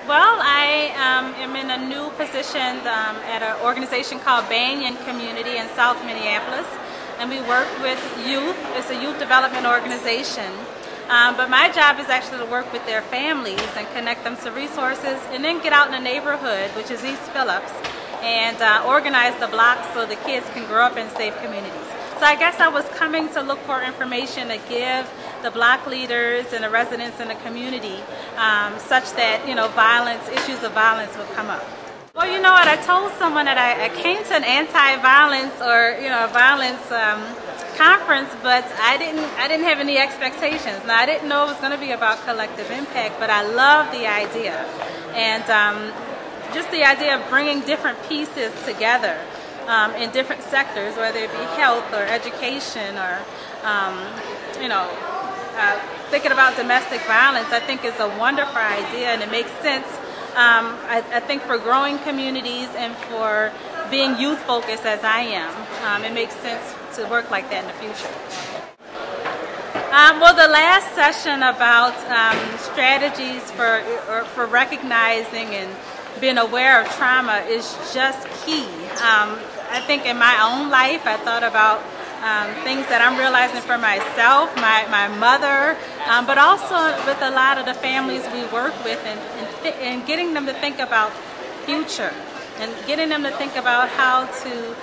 Well, I am in a new position at an organization called Banyan Community in South Minneapolis, and we work with youth. It's a youth development organization, but my job is actually to work with their families and connect them to resources, and then get out in the neighborhood, which is East Phillips, and organize the blocks so the kids can grow up in safe communities. So I guess I was coming to look for information to give the block leaders and the residents in the community such that, issues of violence would come up. Well, you know what, I told someone that I came to an anti-violence or, violence conference, but I didn't have any expectations. Now, I didn't know it was going to be about collective impact, but I love the idea. And just the idea of bringing different pieces together in different sectors, whether it be health or education or, thinking about domestic violence, I think is a wonderful idea, and it makes sense, I think, for growing communities and for being youth-focused as I am. It makes sense to work like that in the future. Well, the last session about strategies for recognizing and being aware of trauma is just key. I think in my own life, I thought about things that I'm realizing for myself, my mother, but also with a lot of the families we work with, and getting them to think about future, and getting them to think about how to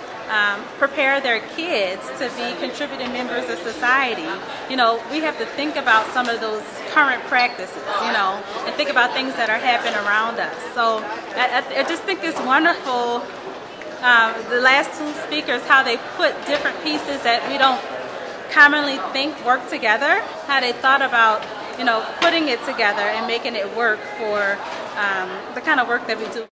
prepare their kids to be contributing members of society. We have to think about some of those current practices, and think about things that are happening around us. So I just think it's wonderful, the last two speakers, how they put different pieces that we don't commonly think work together, how they thought about, putting it together and making it work for the kind of work that we do.